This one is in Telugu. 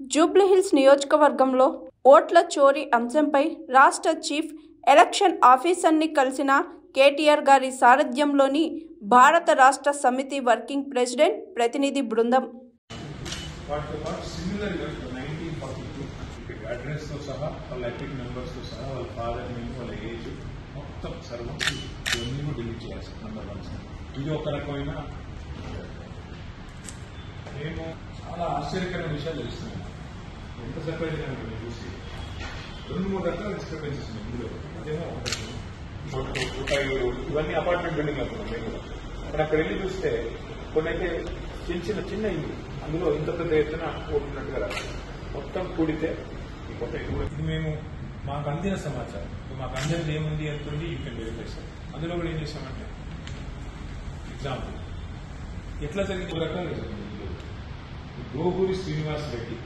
జూబ్లీహిల్స్ నియోజకవర్గంలో ఓట్ల చోరీ అంశంపై రాష్ట్ర చీఫ్ ఎలక్షన్ ఆఫీసర్ని కలిసిన కేటీఆర్ గారి సారథ్యంలోని భారత రాష్ట్ర సమితి వర్కింగ్ ప్రెసిడెంట్ ప్రతినిధి బృందం అడ్రస్తో సహా వాళ్ళ ఎపిక్ నెంబర్స్తో సహా వాళ్ళ ఫాదర్ నేమ్ వాళ్ళ ఏజ్ మొత్తం సర్వం ఇవన్నీ కూడా డిలీట్ చేయాల్సి నెంబర్ 1. ఇది ఒక రకమైన మేము చాలా ఆశ్చర్యకరమైన విషయాలు తెలుస్తున్నాం. ఎంత సర్ప్రైజ్ అయినా చూసి 2-3 రకాల డిస్టర్బెన్సెస్ ఉన్నాయి ఇందులో. అదేమో ఇవన్నీ అపార్ట్మెంట్ బిల్డింగ్ అవుతున్నాం మేము కూడా. అక్కడ వెళ్ళి చూస్తే కొన్ని అయితే చిన్న ఇల్లు, అందులో ఇంత పెద్ద ఎత్తున ఓటున్నట్టుగా రాదు. మొత్తం కూడితే ఇది మేము మాకు అందిన సమాచారం, మాకు అందరిది ఏముంది ఎంతుంది యూ కెన్ వెరిఫై సార్. అందులో కూడా ఏం చేశామంటే ఎగ్జాంపుల్ ఎట్లా జరిగింది రకాలు గోగూరి శ్రీనివాస్ రెడ్డి